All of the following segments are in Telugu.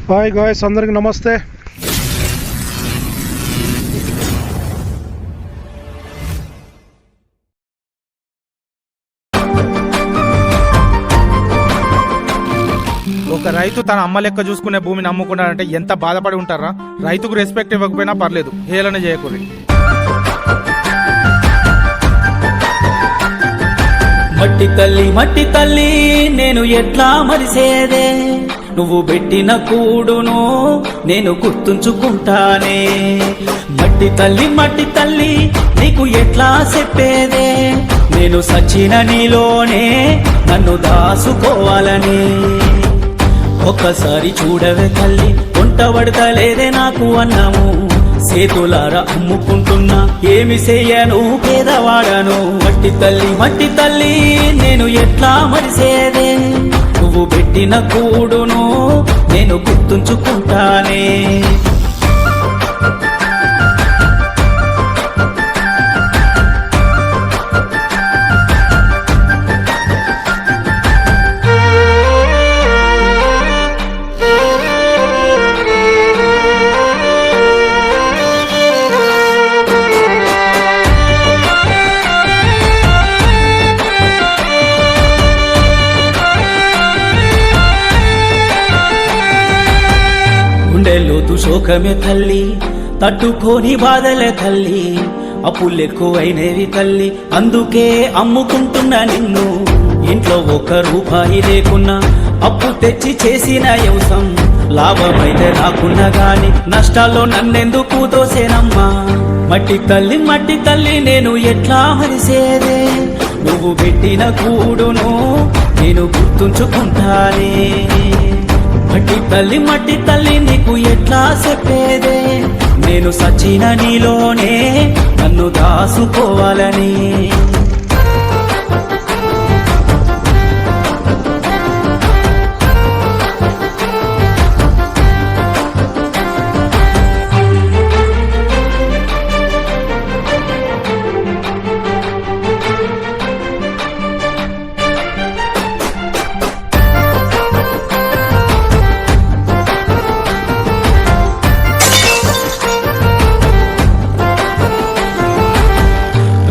హాయ్ గాయ్స్, అందరికి నమస్తే. ఒక రైతు తన అమ్మ లెక్క చూసుకునే భూమిని అమ్ముకున్నాడంటే ఎంత బాధపడి ఉంటారా? రైతుకు రెస్పెక్ట్ ఇవ్వకపోయినా పర్లేదు, హేళన చేయకూడదు. మట్టి తల్లి నేను ఎట్లా మరిసేదే, నువ్వు పెట్టిన కూడును నేను గుర్తుంచుకుంటానే. మట్టి తల్లి నీకు ఎట్లా చెప్పేదే, నేను సచిన నీలోనే నన్ను దాసుకోవాలని. ఒక్కసారి చూడవే తల్లి, వంట పడతలేదే నాకు అన్నము. చేతులారా అమ్ముకుంటున్నా, ఏమి చెయ్యను పేదవాడను. మట్టి తల్లి నేను ఎట్లా మరిసేదే, నువ్వు పెట్టిన కూడును నేను గుర్తుంచుకుంటానే. గుండెలోతు శోకమే తల్లి, తట్టుకోని బాధలే తల్లి. అప్పులెక్కువైనవి తల్లి, అందుకే అమ్ముకుంటున్నా నిన్ను. ఇంట్లో ఒక్క రూపాయి లేకున్నా అప్పు తెచ్చి చేసిన వ్యవసాయం లాభమైతే రాకున్నా గాని నష్టాల్లో నన్నెందుకు దోసేనమ్మా. మట్టి తల్లి నేను ఎట్లా మరిసేదే, నువ్వు పెట్టిన కూడును నేను గుర్తుంచుకుంటానే. మట్టి తల్లి నీకు ఎట్లా చెప్పేదే, నేను సచిన నీలోనే నన్ను దాసుకోవాలని.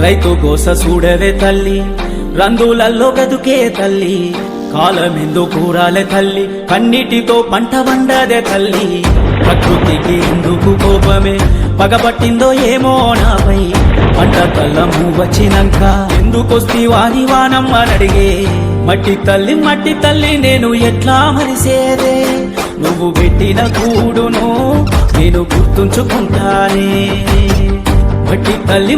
రైతు గోస చూడవే తల్లి, రంగులల్లో గదుకే తల్లి. కాలమెందు కూరాలే తల్లి, కన్నిటితో పంట వండదే తల్లి. ప్రకృతికి ఎందుకు కోపమే పగబట్టిందో ఏమో నాపై. పంట కళ్ళము వచ్చినాక ఎందుకొస్తి వాని వానమ్మనడిగే. మట్టి తల్లి నేను ఎట్లా మరిసేదే, నువ్వు పెట్టిన కూడును నేను గుర్తుంచుకుంటానే.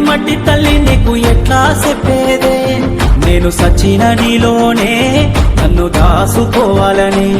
మట్టి తల్లి నీకు ఎట్లా చెప్పేదే, నేను సచిన నీలోనే నన్ను దాసుకోవాలని.